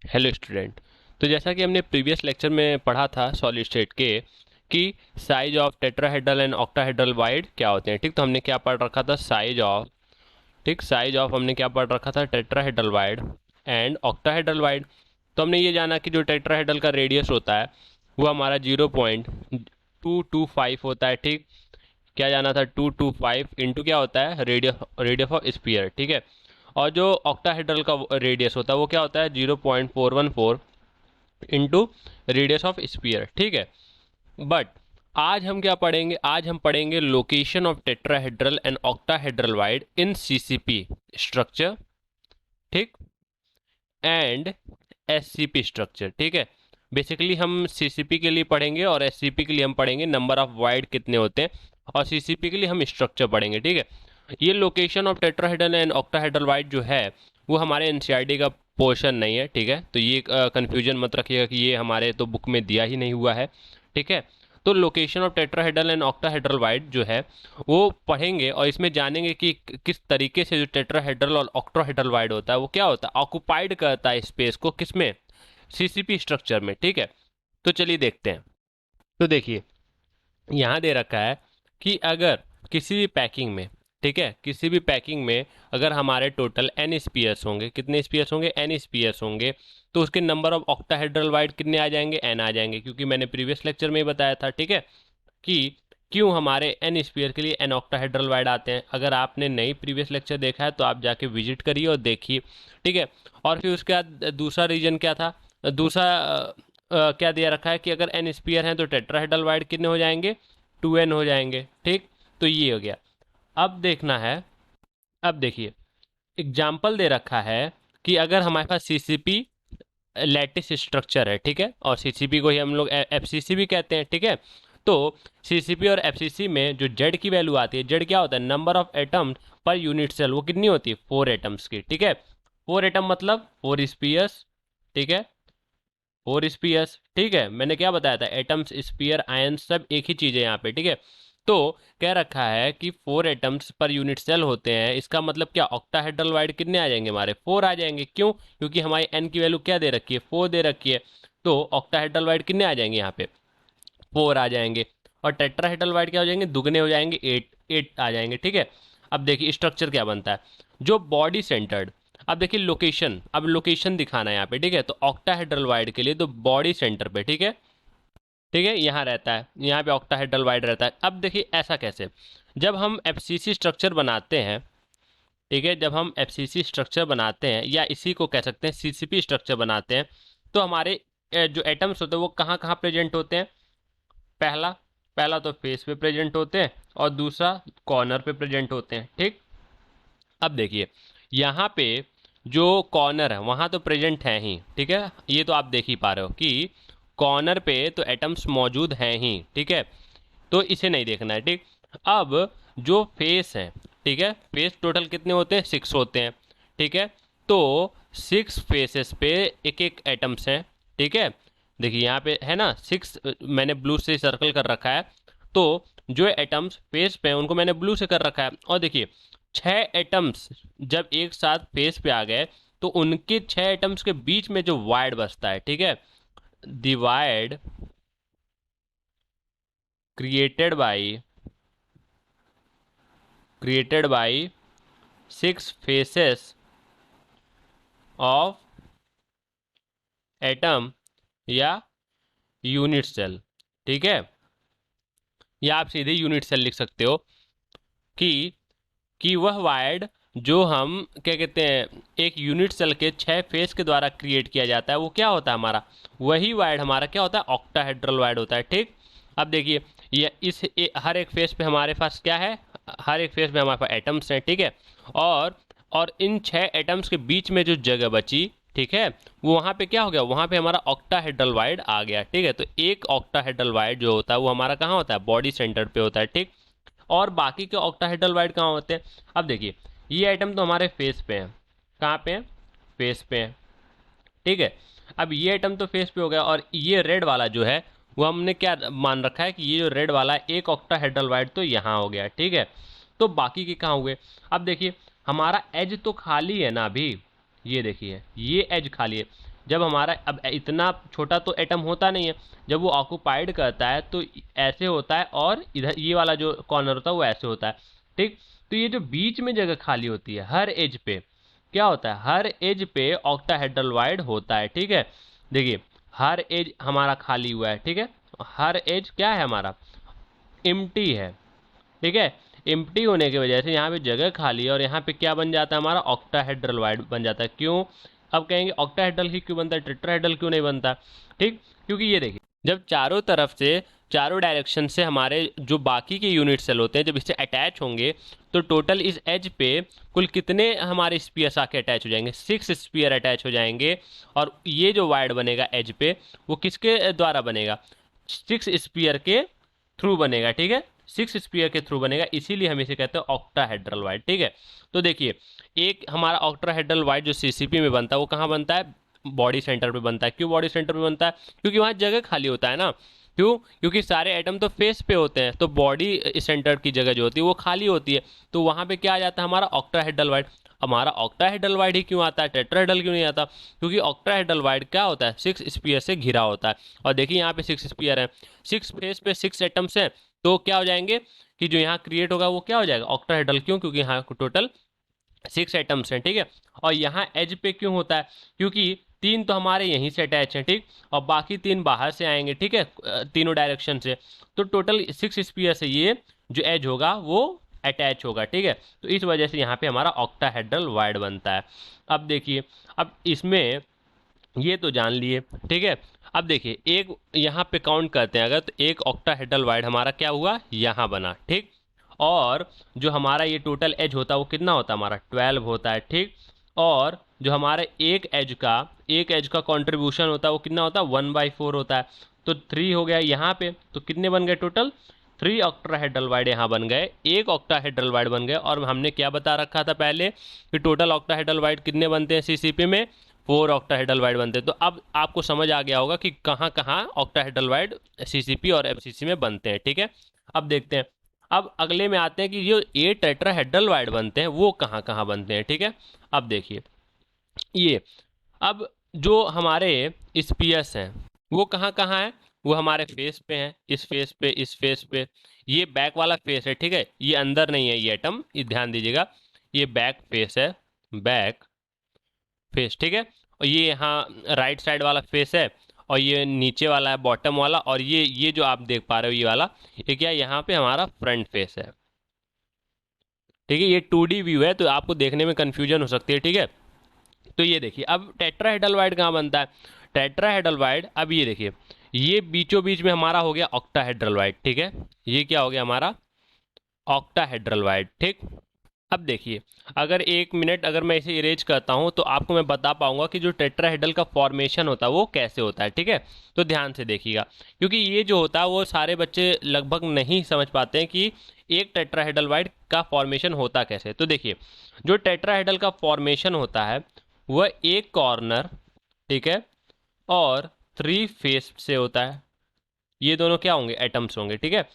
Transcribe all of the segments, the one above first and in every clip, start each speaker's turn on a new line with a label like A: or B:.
A: Hello student. तो जैसा कि हमने प्रीवियस लेक्चर में पढ़ा था सॉलिड स्टेट के कि size of tetrahedral and octahedral wide क्या होते हैं। ठीक, तो हमने क्या पढ़ रखा था, साइज ऑफ, ठीक, साइज ऑफ हमने क्या पढ़ रखा था, tetrahedral void and octahedral wide. तो हमने ये जाना कि जो टेट्राहेड्रल का रेडियस होता है वो हमारा 0.225 होता है। ठीक, क्या जाना था, 225 इंटू क्या होता है, रेडियस रेडियस ऑफ स्पीयर। ठीक है, और जो ऑक्टाहेड्रल का रेडियस होता है वो क्या होता है, 0.414 इंटू रेडियस ऑफ स्पीयर। ठीक है, बट आज हम क्या पढ़ेंगे, आज हम पढ़ेंगे location of tetrahedral and octahedral wide in CCP structure, ठीक, एंड एससीपी स्ट्रक्चर। ठीक है, बेसिकली हम सीसीपी के लिए पढ़ेंगे और एससीपी के लिए हम पढ़ेंगे नंबर ऑफ वाइड कितने होते हैं, और सीसीपी के लिए हम स्ट्रक्चर पढ़ेंगे। ठीक है, ये location of tetrahedral and octahedral wide जो है वो हमारे एनसीईआरटी का पोर्शन नहीं है। ठीक है, तो ये कन्फ्यूजन मत रखिएगा कि ये हमारे तो बुक में दिया ही नहीं हुआ है। ठीक है, तो location of tetrahedral and octahedral wide जो है वो पढ़ेंगे और इसमें जानेंगे कि किस तरीके से जो टेट्राहेड्रल और ऑक्टाहेड्रल वाइड होता है वो क्या होता है, ऑक्युपाइड करता है स्पेस को, किसमें, सीसीपी स्ट्रक्चर में। ठीक है, तो चलिए देखते हैं। तो देखिए यहाँ दे रखा है कि अगर किसी भी पैकिंग में, ठीक है, किसी भी पैकिंग में अगर हमारे टोटल एन स्पीयर्स होंगे, कितने स्पीयर्स होंगे, एन स्पीयर्स होंगे, तो उसके नंबर ऑफ ऑक्टाहेड्रल वाइड कितने आ जाएंगे, एन आ जाएंगे, क्योंकि मैंने प्रीवियस लेक्चर में ही बताया था। ठीक है, कि क्यों हमारे एन स्पीयर के लिए एन ऑक्टाहेड्रल वाइड आते हैं। अगर आपने नई प्रीवियस लेक्चर देखा है तो आप जाके विजिट करिए और देखिए। ठीक है, और फिर उसके बाद दूसरा रीजन क्या था, दूसरा क्या दिया रखा है कि अगर एन स्पीयर हैं तो टेट्राहेड्रल वाइड कितने हो जाएंगे, 2n हो जाएंगे। ठीक, तो ये हो गया। अब देखना है, अब देखिए एग्जाम्पल दे रखा है कि अगर हमारे पास सीसीपी लैटिस स्ट्रक्चर है, ठीक है, और सीसीपी को ही हम लोग एफसीसी भी कहते हैं। ठीक है, तो सीसीपी और एफसीसी में जो जेड की वैल्यू आती है, जेड क्या होता है, number of atoms per unit cell, वो कितनी होती है, 4 एटम्स की। ठीक है, 4 एटम मतलब 4 स्पीयर्स। ठीक है, 4 स्पीयर्स। ठीक है, मैंने क्या बताया था, एटम्स, स्पीयर, आयन सब एक ही चीज़ है यहाँ पे। ठीक है, तो कह रखा है कि 4 एटम्स पर यूनिट सेल होते हैं, इसका मतलब क्या, ऑक्टाहेड्रल वाइड कितने आ जाएंगे हमारे, 4 आ जाएंगे। क्यों, क्योंकि हमारी एन की वैल्यू क्या दे रखी है, 4 दे रखी है, तो ऑक्टाहेड्रल वाइड कितने आ जाएंगे यहाँ पे, 4 आ जाएंगे। और टेट्राहेड्रल वाइड क्या हो जाएंगे, दुगने हो जाएंगे, 8 आ जाएंगे। ठीक है, अब देखिए स्ट्रक्चर क्या बनता है, जो बॉडी सेंटर्ड, अब देखिए लोकेशन, अब लोकेशन दिखाना है यहाँ पे। ठीक है, तो ऑक्टाहेड्रल वाइड के लिए तो बॉडी सेंटर पे, ठीक है, ठीक है, यहाँ रहता है, यहाँ पे ऑक्टाहेड्रल वाइड रहता है। अब देखिए ऐसा कैसे, जब हम एफसीसी स्ट्रक्चर बनाते हैं, ठीक है, जब हम एफसीसी स्ट्रक्चर बनाते हैं या इसी को कह सकते हैं सीसीपी स्ट्रक्चर बनाते हैं, तो हमारे जो एटम्स होते हैं वो कहाँ कहाँ प्रेजेंट होते हैं, पहला पहला तो फेस पे प्रेजेंट होते हैं और दूसरा कॉर्नर पे प्रेजेंट होते हैं। ठीक, अब देखिए यहाँ पे जो कॉर्नर है वहाँ तो प्रेजेंट है ही, ठीक है, ये तो आप देख ही पा रहे हो कि कॉर्नर पे तो एटम्स मौजूद हैं ही। ठीक है, तो इसे नहीं देखना है। ठीक, अब जो फेस है, ठीक है, फेस टोटल कितने होते हैं, 6 होते हैं। ठीक है, तो 6 फेसेस पे एक एक एटम्स हैं। ठीक है, देखिए यहाँ पे है ना 6, मैंने ब्लू से सर्कल कर रखा है, तो जो एटम्स फेस पे हैं उनको मैंने ब्लू से कर रखा है। और देखिए 6 एटम्स जब एक साथ फेस पे आ गए तो उनके 6 एटम्स के बीच में जो वाइड बचता है, ठीक है, divide created by created by 6 faces of atom या यूनिट सेल। ठीक है, या आप सीधे यूनिट सेल लिख सकते हो कि वह वायर्ड जो हम क्या कहते हैं एक यूनिट सेल के 6 फेस के द्वारा क्रिएट किया जाता है वो क्या होता है हमारा, वही वायर्ड हमारा क्या होता है, ऑक्टाहेड्रल वायर्ड होता है। ठीक, अब देखिए ये हर एक फेस पे हमारे पास क्या है, हर एक फेस पे हमारे पास एटम्स हैं। ठीक है, और इन 6 एटम्स के बीच में जो जगह बची, ठीक है, वो वहाँ पे क्या हो गया, वहाँ पे हमारा ऑक्टाहेड्रल वाइड आ गया। ठीक है, तो एक ऑक्टाहेड्रल वाइड जो होता है वो हमारा कहाँ होता है, बॉडी सेंटर पे होता है। ठीक, और बाकी के ऑक्टाहेड्रल वाइड कहाँ होते हैं, अब देखिए ये आइटम तो हमारे फेस पे हैं, कहाँ पे हैं, फेस पे हैं। ठीक है, अब ये आइटम तो फेस पे हो गया, और ये रेड वाला जो है वो हमने क्या मान रखा है कि ये जो रेड वाला है एक ऑक्टाहेड्रल वाइड तो यहाँ हो गया। ठीक है, तो बाकी के कहाँ हुए, अब देखिए हमारा एज तो खाली है ना अभी, ये देखिए ये एज खाली है, जब हमारा अब इतना छोटा तो एटम होता नहीं है, जब वो ऑक्यूपाइड करता है तो ऐसे होता है, और इधर ये वाला जो कॉर्नर होता है वो ऐसे होता है, ठीक। तो ये जो बीच में जगह खाली होती है हर एज पे, क्या होता है, हर एज पे ऑक्टाहेड्रल वाइड होता है, ठीक है। देखिए हर एज हमारा खाली हुआ है, ठीक है, हर एज क्या है हमारा, एम्प्टी है, ठीक है। एम्प्टी होने की वजह से यहाँ पे जगह खाली है, और यहाँ पे क्या बन जाता है हमारा, ऑक्टाहेड्रल वाइड बन जाता है। क्यों, अब कहेंगे ऑक्टाहेड्रल ही क्यों बनता है, टेट्राहेड्रल क्यों नहीं बनता, ठीक। क्योंकि ये देखिए जब चारों तरफ से, चारों डायरेक्शन से हमारे जो बाकी के यूनिट सेल होते हैं जब इससे अटैच होंगे, तो टोटल इस एज पे कुल कितने हमारे स्पीयर्स आके अटैच हो जाएंगे, 6 स्पीयर अटैच हो जाएंगे। और ये जो वाइड बनेगा एज पे वो किसके द्वारा बनेगा, 6 स्पीयर के थ्रू बनेगा, ठीक है, 6 स्पीयर के थ्रू बनेगा, इसीलिए हम इसे कहते हैं ऑक्टाहेड्रल वाइड, ठीक है। तो देखिए एक हमारा ऑक्टाहेड्रल वाइड जो सीसीपी में बनता है वो कहाँ बनता है, बॉडी सेंटर पे बनता है। क्यों बॉडी सेंटर पे बनता है, क्योंकि वहाँ जगह खाली होता है ना। क्यों, क्योंकि सारे एटम तो फेस पे होते हैं, तो बॉडी सेंटर की जगह जो होती है वो खाली होती है, तो वहाँ पे क्या आ जाता है हमारा ऑक्टाहेड्रल वाइड। हमारा ऑक्टाहेड्रल वाइड ही क्यों आता है, टेट्राहेड्रल क्यों नहीं आता, क्योंकि ऑक्टाहेड्रल वाइड क्या होता है, 6 स्पीयर से घिरा होता है। और देखिए यहाँ पे 6 स्पीयर है, 6 फेस पे 6 एटम्स हैं, तो क्या हो जाएंगे कि जो यहाँ क्रिएट होगा वो क्या हो जाएगा, ऑक्टाहेड्रल। क्यों, क्योंकि यहाँ टोटल 6 एटम्स हैं, ठीक है। और यहाँ एज पे क्यों होता है, क्योंकि 3 तो हमारे यहीं से अटैच हैं, ठीक, और बाकी 3 बाहर से आएंगे, ठीक है, तीनों डायरेक्शन से, तो टोटल 6 स्पीयर से ये जो एज होगा वो अटैच होगा, ठीक है। तो इस वजह से यहाँ पे हमारा ऑक्टाहेड्रल वाइड बनता है। अब देखिए, अब इसमें ये तो जान लिए, ठीक है। अब देखिए एक यहाँ पे काउंट करते हैं अगर, तो एक ऑक्टाहेड्रल वाइड हमारा क्या हुआ, यहाँ बना, ठीक। और जो हमारा ये टोटल एज होता है वो कितना होता है हमारा, 12 होता है, ठीक। और जो हमारे एक एज का कंट्रीब्यूशन होता है वो कितना होता है, 1/4 होता है। तो 3 हो गया यहाँ पे, तो कितने बन गए टोटल, 3 ऑक्टाहेड्रल वाइड यहाँ बन गए, एक ऑक्टाहेड्रल वाइड बन गए। और हमने क्या बता रखा था पहले कि टोटल ऑक्टाहेड्रल वाइड कितने बनते हैं सीसीपी में, 4 ऑक्टाहेड्रल वाइड बनते हैं। तो अब आपको समझ आ गया होगा कि कहाँ कहाँ ऑक्टाहेड्रल वाइड सीसीपी और एफसीसी में बनते हैं, ठीक है। अब देखते हैं, अब अगले में आते हैं कि जो ये टेट्राहेड्रल वाइड बनते हैं वो कहाँ कहाँ बनते हैं, ठीक है। अब देखिए ये, अब जो हमारे स्पीयर्स हैं वो कहाँ कहाँ है, वो हमारे फेस पे हैं, इस फेस पे, इस फेस पे, ये बैक वाला फेस है, ठीक है, ये अंदर नहीं है ये एटम, ये ध्यान दीजिएगा, ये बैक फेस है, बैक फेस, ठीक है। और ये यहाँ राइट साइड वाला फेस है, और ये नीचे वाला है बॉटम वाला, और ये जो आप देख पा रहे हो ये वाला, ये क्या, यहाँ पे हमारा फ्रंट फेस है, ठीक है। ये 2D व्यू है तो आपको देखने में कंफ्यूजन हो सकती है, ठीक है। तो ये देखिए अब टेट्राहेड्रल वाइड कहाँ बनता है, टेट्राहेड्रल वाइड, अब ये देखिए ये बीचों बीच में हमारा हो गया ऑक्टाहेड्रल वाइड, ठीक है, ये क्या हो गया हमारा ऑक्टाहेड्रल वाइड, ठीक। अब देखिए अगर 1 मिनट अगर मैं इसे इरेज करता हूं तो आपको मैं बता पाऊंगा कि जो टेट्राहेड्रल का फॉर्मेशन होता है वो कैसे होता है, ठीक है। तो ध्यान से देखिएगा, क्योंकि ये जो होता है वो सारे बच्चे लगभग नहीं समझ पाते हैं कि एक टेट्राहेड्रल वाइड का फॉर्मेशन होता कैसे। तो देखिए जो टेट्राहेड्रल का फॉर्मेशन होता है वह एक कॉर्नर, ठीक है, और 3 फेस से होता है। ये दोनों क्या होंगे, एटम्स होंगे, ठीक है,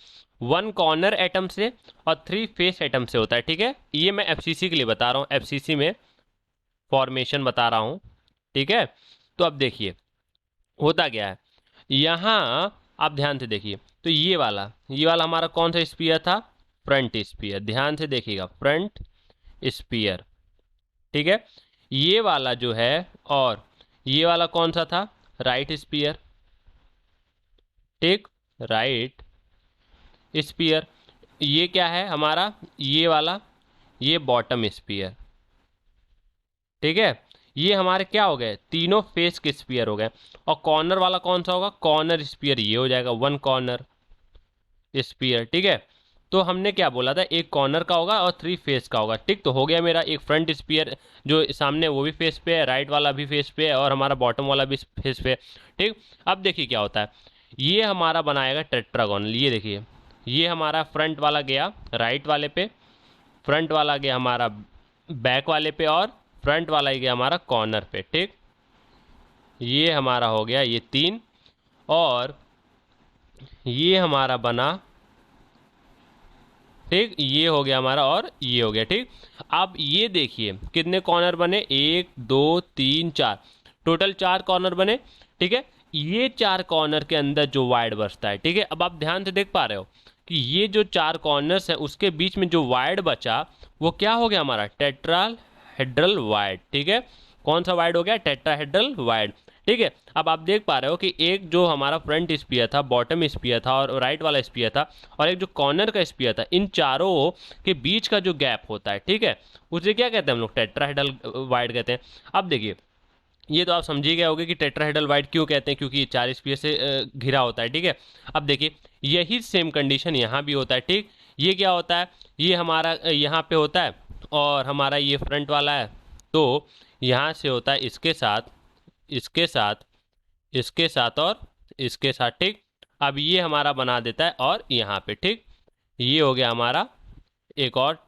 A: 1 कॉर्नर एटम से और 3 फेस एटम से होता है, ठीक है। ये मैं एफसीसी के लिए बता रहा हूँ, एफसीसी में फॉर्मेशन बता रहा हूँ, ठीक है। तो अब देखिए होता क्या है, यहाँ आप ध्यान से देखिए, तो ये वाला हमारा कौन सा स्पीयर था, फ्रंट स्पीयर, ध्यान से देखिएगा, फ्रंट स्पीयर, ठीक है। ये वाला जो है, और ये वाला कौन सा था, राइट स्पीयर, ठीक, राइट स्पीयर। ये क्या है हमारा, ये वाला, ये बॉटम स्पीयर, ठीक है। ये हमारे क्या हो गए, तीनों फेस के स्पीयर हो गए। और कॉर्नर वाला कौन सा होगा, कॉर्नर स्पीयर, ये हो जाएगा 1 कॉर्नर स्पीयर, ठीक है। तो हमने क्या बोला था, एक कॉर्नर का होगा और 3 फेस का होगा, ठीक। तो हो गया मेरा एक फ्रंट स्पीयर जो सामने वो भी फेस पे है, राइट वाला भी फेस पे है, और हमारा बॉटम वाला भी फेस पे है, ठीक। अब देखिए क्या होता है, ये हमारा बनाएगा टेट्रागोनल, ये देखिए ये हमारा फ्रंट वाला गया राइट वाले पे, फ्रंट वाला गया हमारा बैक वाले पे, और फ्रंट वाला ही गया हमारा कॉर्नर पे, ठीक। ये हमारा हो गया ये 3, और ये हमारा बना, ठीक, ये हो गया हमारा, और ये हो गया, ठीक। अब ये देखिए कितने कॉर्नर बने, 1 2 3 4, टोटल 4 कॉर्नर बने, ठीक है। ये 4 कॉर्नर के अंदर जो वाइड बचता है, ठीक है। अब आप ध्यान से देख पा रहे हो कि ये जो 4 कॉर्नर्स है उसके बीच में जो वाइड बचा वो क्या हो गया हमारा, टेट्राहेड्रल वाइड, ठीक है। कौन सा वाइड हो गया, टेट्राहेड्रल वाइड, ठीक है। अब आप देख पा रहे हो कि एक जो हमारा फ्रंट स्पीयर था, बॉटम स्पीयर था और राइट वाला स्पीयर था, और एक जो कॉर्नर का स्पीयर था, इन चारों के बीच का जो गैप होता है, ठीक है, उसे क्या कहते हैं हम लोग, टेट्राहेड्रल वाइड कहते हैं। अब देखिए, ये तो आप समझ ही गए होगे कि टेट्राहेड्रल वाइड क्यों कहते हैं, क्योंकि ये 4 स्पीयर से घिरा होता है, ठीक है। अब देखिए, यही सेम कंडीशन यहाँ भी होता है, ठीक। ये क्या होता है, ये हमारा यहाँ पे होता है और हमारा ये फ्रंट वाला है, तो यहाँ से होता है इसके साथ, इसके साथ, इसके साथ और इसके साथ, ठीक। अब ये हमारा बना देता है और यहाँ पे, ठीक। ये हो गया हमारा एक और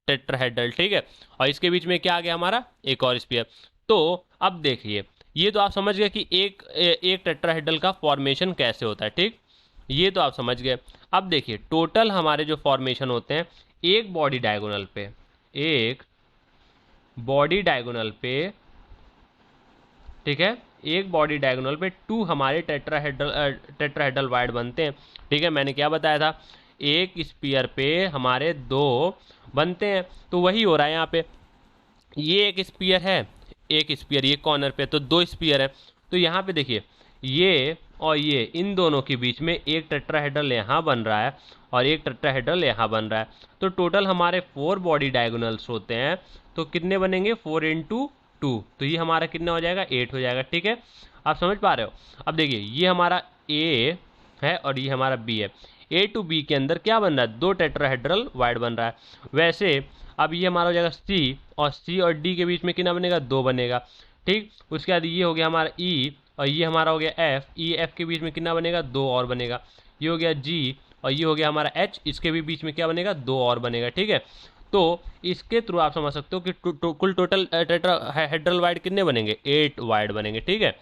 A: टेट्राहेड्रल, ठीक है। और इसके बीच में क्या आ गया हमारा, एक और स्पीयर। तो अब देखिए, ये तो आप समझ गए कि एक टेट्राहेड्रल का फॉर्मेशन कैसे होता है, ठीक। ये तो आप समझ गए। अब देखिए, टोटल हमारे जो फॉर्मेशन होते हैं एक बॉडी डायगोनल पे, एक बॉडी डायगोनल पे, ठीक है, एक बॉडी डायगोनल पे 2 हमारे टेट्राहेड्रल वाइड बनते हैं, ठीक है। मैंने क्या बताया था, एक स्पीयर पे हमारे 2 बनते हैं, तो वही हो रहा है यहाँ पे। ये एक स्पीयर है, एक स्पीयर ये कॉर्नर पे, तो 2 स्पीयर है। तो यहाँ पे देखिए, ये और ये, इन दोनों के बीच में एक टेट्राहेड्रल यहाँ बन रहा है और एक टेट्राहेड्रल यहाँ बन रहा है। तो टोटल हमारे 4 बॉडी डायगोनल्स होते हैं, तो कितने बनेंगे, 4 इंटू 2, तो ये हमारा कितना हो जाएगा, 8 हो जाएगा, ठीक है। आप समझ पा रहे हो। अब देखिए, ये हमारा ए है और ये हमारा बी है। ए टू बी के अंदर क्या बन रहा है, 2 टेट्राहेड्रल वाइड बन रहा है। वैसे अब ये हमारा हो जाएगा सी और डी के बीच में कितना बनेगा, 2 बनेगा, ठीक। उसके बाद ये हो गया हमारा ई और ये हमारा हो गया एफ, ई एफ के बीच में कितना बनेगा, 2 और बनेगा। ये हो गया जी और ये हो गया हमारा एच, इसके भी बीच में क्या बनेगा, 2 और बनेगा, ठीक है। तो इसके थ्रू आप समझ सकते हो कि कुल टोटल टेट्राहेड्रल वाइड कितने बनेंगे, 8 वाइड बनेंगे, ठीक है।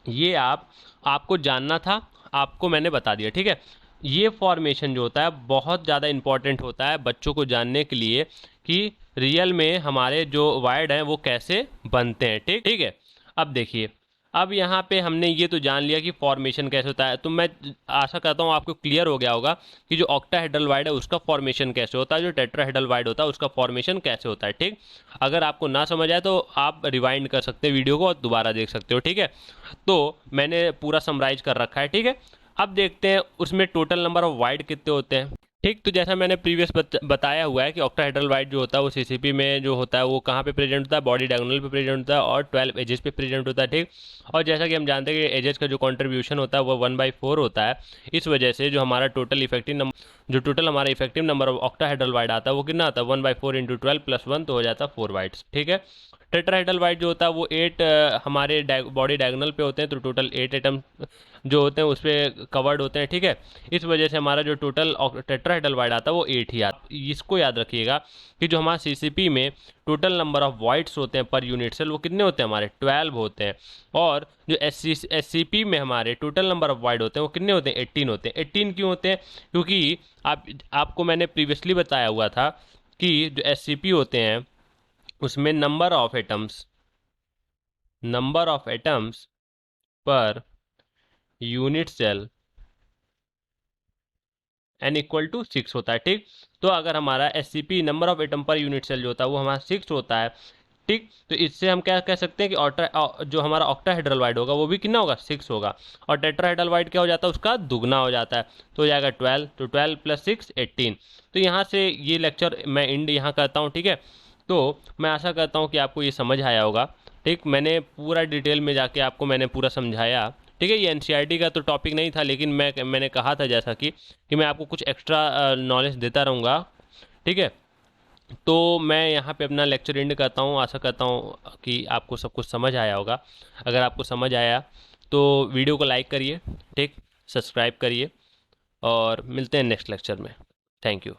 A: ये आपको जानना था, आपको मैंने बता दिया, ठीक है। ये फॉर्मेशन जो होता है बहुत ज़्यादा इंपॉर्टेंट होता है बच्चों को जानने के लिए कि रियल में हमारे जो वाइड हैं वो कैसे बनते हैं, ठीक ठीक है। अब देखिए, अब यहाँ पे हमने ये तो जान लिया कि फॉर्मेशन कैसे होता है, तो मैं आशा करता हूँ आपको क्लियर हो गया होगा कि जो ऑक्टाहेड्रल वाइड है उसका फॉर्मेशन कैसे होता है, जो टेट्राहेड्रल वाइड होता है उसका फॉर्मेशन कैसे होता है, ठीक। अगर आपको ना समझ आए तो आप रिवाइंड कर सकते हैं वीडियो को और दोबारा देख सकते हो, ठीक है। तो मैंने पूरा समराइज कर रखा है, ठीक है। अब देखते हैं उसमें टोटल नंबर ऑफ वाइड कितने होते हैं, ठीक। तो जैसा मैंने प्रीवियस बताया हुआ है कि ऑक्टाहेड्रल वाइड जो होता है वो सीसीपी में जो होता है वो कहाँ पे प्रेजेंट होता है, बॉडी डायगोनल पे प्रेजेंट होता है और 12 एजेस पे प्रेजेंट होता है, ठीक। और जैसा कि हम जानते हैं कि एजेस का जो कंट्रीब्यूशन होता है वो 1/4 होता है। इस वजह से जो हमारा टोटल इफेक्टिव नंबर, जो टोटल हमारा effective number of octahedral wide आता है वो कितना आता है, 1/4 इंटू 12 + 1, तो हो जाता है 4 वाइड्स, ठीक है। टेट्राहेड्रल वाइड जो होता है वो 8 हमारे बॉडी डायगोनल पे होते हैं, तो टोटल 8 एटम जो होते हैं उस पर कवर्ड होते हैं, ठीक है। इस वजह से हमारा जो टोटल टेट्राहेड्रल वाइड आता है वो 8 ही आता है। इसको याद रखिएगा कि जो हमारा सीसीपी में टोटल नंबर ऑफ वाइड्स होते हैं पर यूनिट सेल वो कितने होते हैं, हमारे 12 होते हैं। और जो एससीपी में हमारे टोटल नंबर ऑफ वाइड होते हैं वो कितने होते हैं, 18 होते हैं। 18 क्यों होते हैं, क्योंकि आपको मैंने प्रीवियसली बताया हुआ था कि जो एससीपी होते हैं उसमें number of atoms per unit cell n = 6 होता है, ठीक। तो अगर हमारा SCP number of atom per unit cell जो होता है वो हमारा 6 होता है, ठीक। तो इससे हम क्या कह सकते हैं कि जो हमारा ऑक्टाहेड्रल वाइड होगा वो भी कितना होगा, 6 होगा। और टेट्राहेड्रल वाइड क्या हो जाता है, उसका दुगना हो जाता है, तो हो जाएगा 12, तो 12 + 6 18। तो यहाँ से ये लेक्चर मैं एंड यहाँ करता हूँ, ठीक है। तो मैं आशा करता हूँ कि आपको ये समझ आया होगा, ठीक। मैंने पूरा डिटेल में जाके आपको मैंने पूरा समझाया, ठीक है। ये एनसीईआरटी का तो टॉपिक नहीं था, लेकिन मैंने कहा था जैसा कि मैं आपको कुछ एक्स्ट्रा नॉलेज देता रहूँगा, ठीक है। तो मैं यहाँ पे अपना लेक्चर एंड करता हूँ। आशा करता हूँ कि आपको सब कुछ समझ आया होगा। अगर आपको समझ आया तो वीडियो को लाइक करिए, ठीक, सब्सक्राइब करिए और मिलते हैं नेक्स्ट लेक्चर में। Thank you.